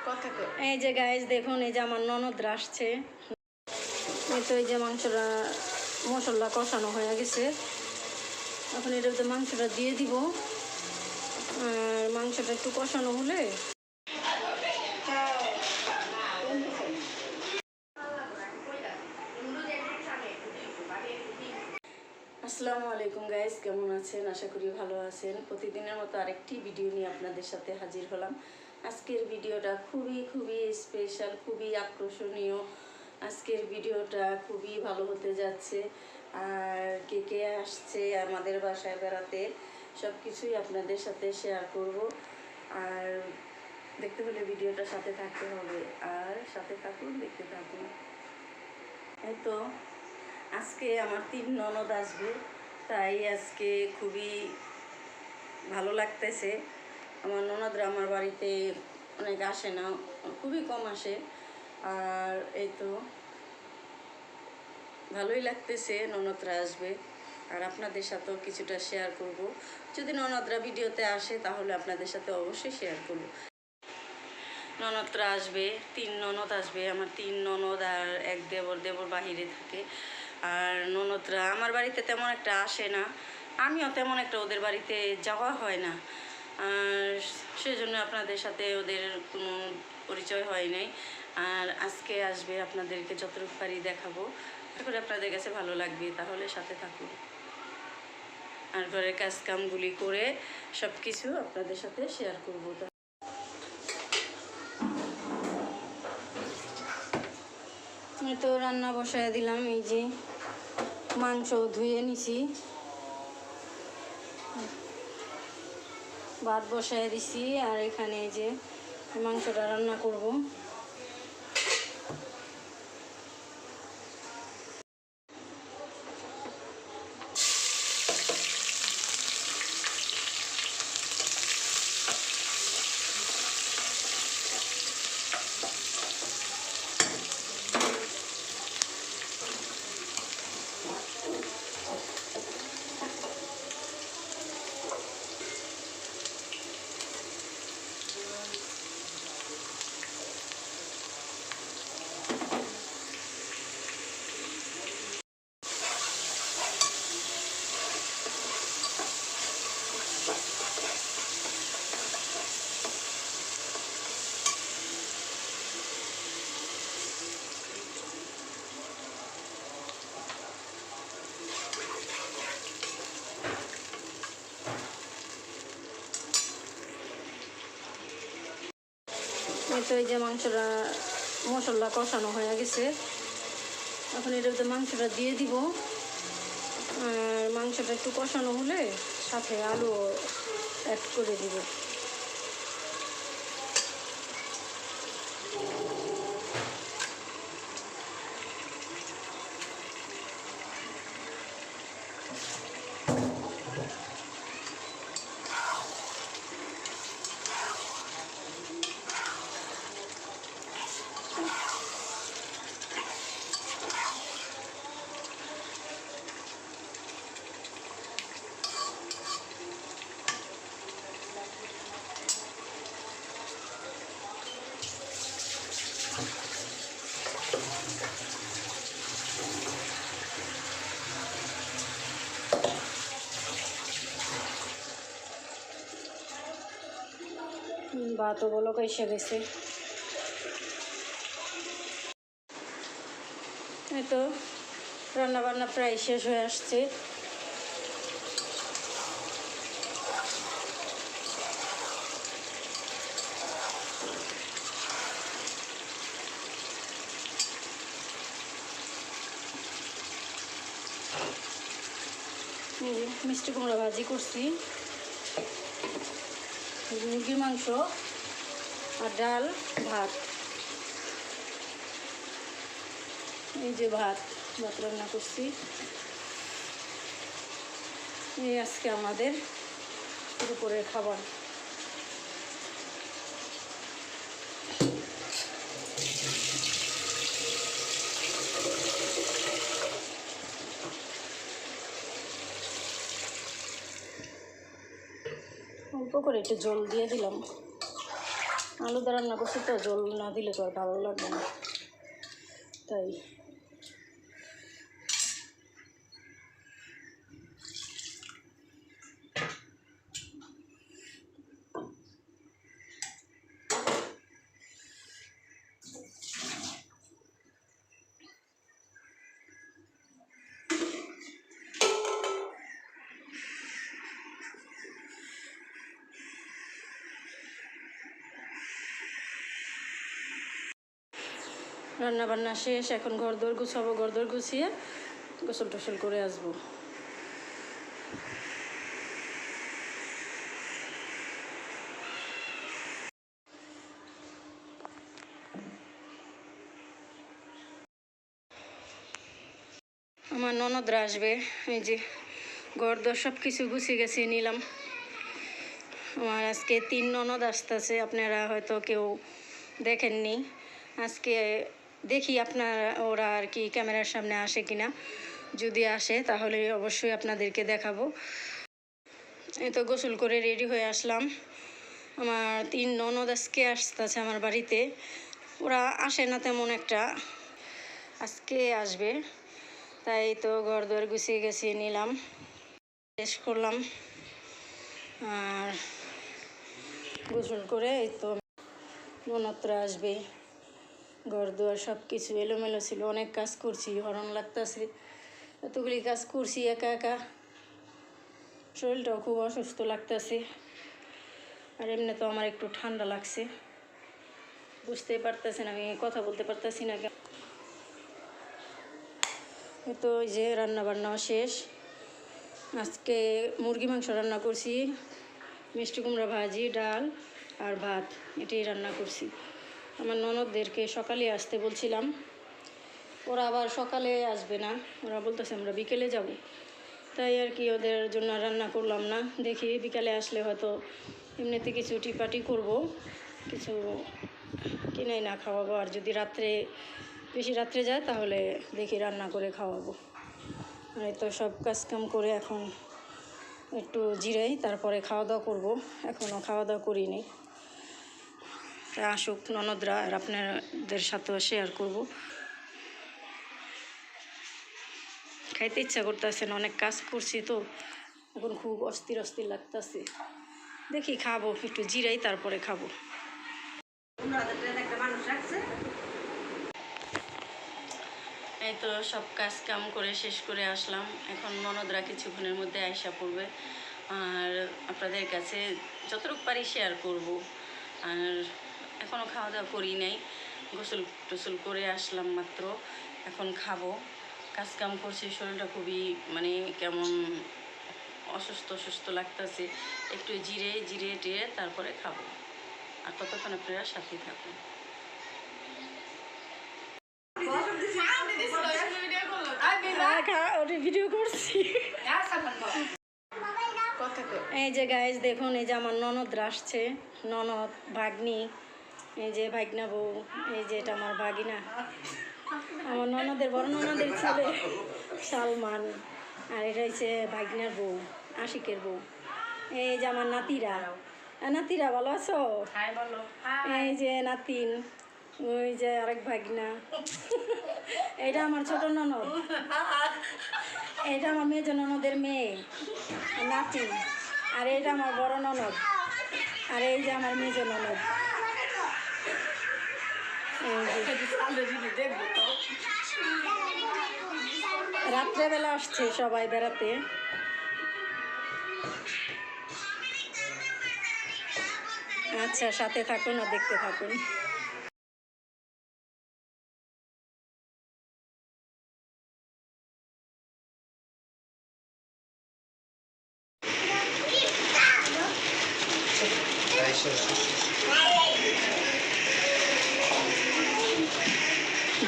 এই যে গাইস দেখুন, এই যে আমার ননদরা আসছে। এই তো এই যে মাংসটা মশলা কষানো হয়ে গেছে। এখন এটাতে মাংসটা দিয়ে দিব। আর মাংসটা একটু কষানো হলে আসসালামু আলাইকুম গাইস, কেমন আছেন? আশা করি ভালো আছেন। প্রতিদিনের মতো আরেকটি ভিডিও নিয়ে আপনাদের সাথে হাজির হলাম। আজকের ভিডিওটা খুবই স্পেশাল, খুবই আকর্ষণীয়। আজকের ভিডিওটা খুবই ভালো হতে যাচ্ছে। আর কে কে আসছে আমাদের বাসায় বেড়াতে, সব কিছুই আপনাদের সাথে শেয়ার করব। আর দেখতে হলে ভিডিওটার সাথে থাকতে হবে। আর সাথে থাকুন, দেখতে থাকুন। এই তো আজকে আমার 3 ননদ আসবে, তাই আজকে খুবই ভালো লাগতেছে। আমার ননদরা আমার বাড়িতে অনেক আসে না, খুবই কম আসে। আর এই তো ভালোই লাগতেছে, ননদরা আসবে। আর আপনাদের সাথেও কিছুটা শেয়ার করব। যদি ননদরা ভিডিওতে আসে তাহলে আপনাদের সাথে অবশ্যই শেয়ার করব। ননদরা আসবে, 3 ননদ আসবে। আমার 3 ননদ আর এক দেবর বাহিরে থাকে। আর ননদরা আমার বাড়িতে তেমন একটা আসে না, আমিও তেমন একটা ওদের বাড়িতে যাওয়া হয় না। আর সেজন্য আপনাদের সাথে ওদের কোনো পরিচয় হয় নাই। আর আজকে আসবে, আপনাদেরকে যতটুকু পারি দেখাবো। আশা করি আপনাদের কাছে ভালো লাগবে, তাহলে সাথে থাকুন। আর ঘরের কাজকামগুলি করে সব কিছু আপনাদের সাথে শেয়ার করবো। আমি তো রান্না বসায় দিলাম। এই যে মাংস ধুয়ে নিছি, ভাত বসায় দিছি। আর এখানে এই যে মাংসটা রান্না করব। এই তো এই যে মাংসটা মশলা কষানো হয়ে গেছে। এখন এটাতে মাংসটা দিয়ে দিব। আর মাংসটা একটু কষানো হলে সাথে আলু অ্যাড করে দিব। ভাতও বলক এসে গেছে। এই তো রান্নাবান্না প্রায় শেষ হয়ে আসছে। মিষ্টি কুমড়া ভাজি করছি, মুরগির মাংস আর ডাল, ভাত। এই যে ভাত রান্না করছি। এই আজকে আমাদের দুপুরের খাবার। অল্প করে একটু জল দিয়ে দিলাম। আলু দিয়ে রান্না করছি তো, জল না দিলে তো আর ভালো লাগবে না, তাই। রান্না বান্না শেষ, এখন ঘরদোর গুছাবো, ঘরদোর গুছিয়ে গোসল টোসল করে আসবো। আমার ননদরা আসবে, এই যে ঘরদোর সব কিছু গুছিয়ে গেছিয়ে নিলাম। আমার আজকে 3 ননদ আসতেছে, আপনারা হয়তো কেউ দেখেননি। আজকে দেখি আপনারা ওরা আর কি ক্যামেরার সামনে আসে কিনা, যদি আসে তাহলে অবশ্যই আপনাদেরকে দেখাবো। এই তো গোসল করে রেডি হয়ে আসলাম। আমার 3 ননদ আজকে আসতেছে আমার বাড়িতে, ওরা আসে না তেমন একটা, আজকে আসবে, তাই তো ঘরদোর গুছিয়ে নিলাম, শেষ করলাম। আর গোসল করে এই তো ননদরা আসবে, ঘরদোর সব কিছু এলোমেলো ছিল, অনেক কাজ করছি, হরণ লাগতেছে, এতগুলি কাজ করছি একা একা, শরীরটাও খুব অসুস্থ লাগতেছে। আর এমনি তো আমার একটু ঠান্ডা লাগছে, বুঝতেই পারতেছেন, আমি কথা বলতে পারতেছি না। তো ওই যে রান্না বান্নাও শেষ, আজকে মুরগি মাংস রান্না করছি, মিষ্টি কুমড়া ভাজি, ডাল আর ভাত, এটাই রান্না করছি। আমার ননদদেরকে সকালে আসতে বলছিলাম, ওরা আবার সকালে আসবে না, ওরা বলতেছে আমরা বিকেলে যাব, তাই আর কি ওদের জন্য রান্না করলাম না। দেখি বিকালে আসলে হয়তো এমনিতে কিছু টিপাটি করব, কিছু কিনে না খাওয়াবো, আর যদি বেশি রাত্রে যায় তাহলে দেখি রান্না করে খাওয়াবো। এই তো সব কাজকাম করে এখন একটু জিরাই, তারপরে খাওয়া দাওয়া করবো, এখনও খাওয়া দাওয়া করিনি। আসুক ননদরা, আর আপনাদের সাথেও শেয়ার করব। খাইতে ইচ্ছা করতেছে না, অনেক কাজ করছি তো এখন খুব অস্থির লাগতেছে। দেখি খাবো, একটু জিরাই তারপরে খাবো। এই তো সব কাজ কাম করে শেষ করে আসলাম, এখন ননদরা কিছুক্ষণের মধ্যে আয়সা পড়বে, আর আপনাদের কাছে যতটুকু পারি শেয়ার করব। আর এখনও খাওয়া দাওয়া করি নাই, গোসল টোসল করে আসলাম মাত্র, এখন খাবো। কাজ কাম করছি, শরীরটা খুবই মানে কেমন অসুস্থ লাগতেছে, একটু জিরে টিরে তারপরে খাবো। আর ততক্ষণ আপনারা সাথে থাকুন। ভিডিও করছি। এই যে গাইজ দেখুন, এই যে আমার ননদরা আসছে, ননদ ভাগ্নি, এই যে ভাগনা বউ, এই যে এটা আমার ভাগিনা, আমার ননদের বড় ননদের ছেলে সালমান, আর এটা হচ্ছে ভাগনার বউ, আশিকের বউ। এই যে আমার নাতিরা ভালো আছো? এই যে নাতিন, ওই যে আরেক ভাগনা, এটা আমার ছোট ননদ, এটা আমার মেয়ে ননদের মেয়ে নাতি, আর এটা আমার বড় ননদ, আর এই যে আমার মেয়ে ননদ। রাত্রেবেলা আসছে সবাই বেড়াতে। আচ্ছা, সাথে থাকুন আর দেখতে থাকুন।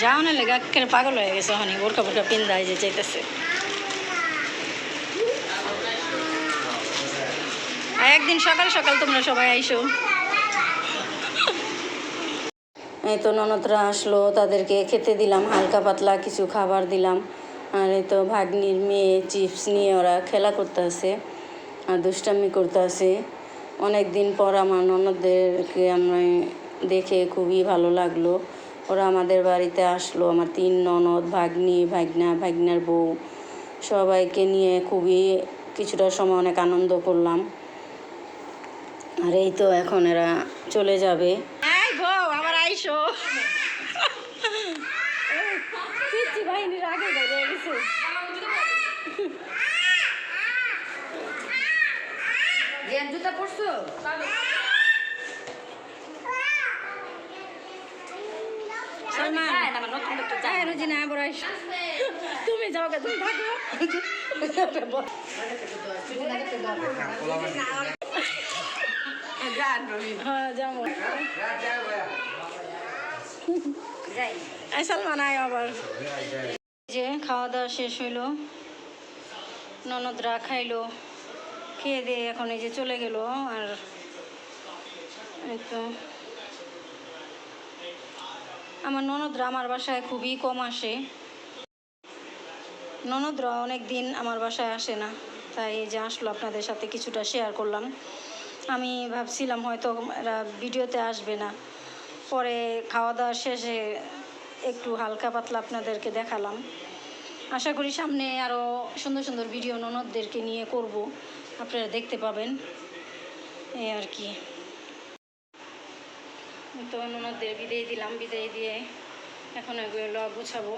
যাও না লেগে একেবারে পাগল হয়ে গেছে, হনি বোরকা পিন্দায় যে চাইতেছে। একদিন সকাল সকাল তোমরা সবাই আইসো। এই তো ননদরা আসলো, তাদেরকে খেতে দিলাম, হালকা পাতলা কিছু খাবার দিলাম। আর এই তো ভাগ্নির মেয়ে চিপস নিয়ে ওরা খেলা করতে আছে আর দুষ্টামি করতে আছে। অনেক দিন পর আমার ননদদেরকে আমি দেখে খুবই ভালো লাগলো। ওরা আমাদের বাড়িতে আসলো, আমার 3 ননদ, ভাগ্নি, ভাগ্না, ভাগ্নার বউ, সবাইকে নিয়ে খুবই কিছুটা সময় অনেক আনন্দ করলাম। আর এই তো এখন এরা চলে যাবে। আবার আইসো পিচ্ছি বাহিনীর আগে বেরিয়ে গেছে। জুতা পরছো? তুমি যাও, তুমি থাকো। সালমান আয় আবার। যে খাওয়া দাওয়া শেষ হইলো, ননদরা খাইলো, খেয়ে দিয়ে এখন এই যে চলে গেল। আর এই তো আমার ননদরা আমার বাসায় খুবই কম আসে, ননদরা অনেক দিন আমার বাসায় আসে না, তাই এই যে আসলো আপনাদের সাথে কিছুটা শেয়ার করলাম। আমি ভাবছিলাম হয়তো এরা ভিডিওতে আসবে না, পরে খাওয়া দাওয়া শেষে একটু হালকা পাতলা আপনাদেরকে দেখালাম। আশা করি সামনে আরও সুন্দর সুন্দর ভিডিও ননদদেরকে নিয়ে করব, আপনারা দেখতে পাবেন। এই আর কি। তো ননদদের বিদায় দিলাম, বিদায় দিয়ে এখন এগুলো গুছাবো।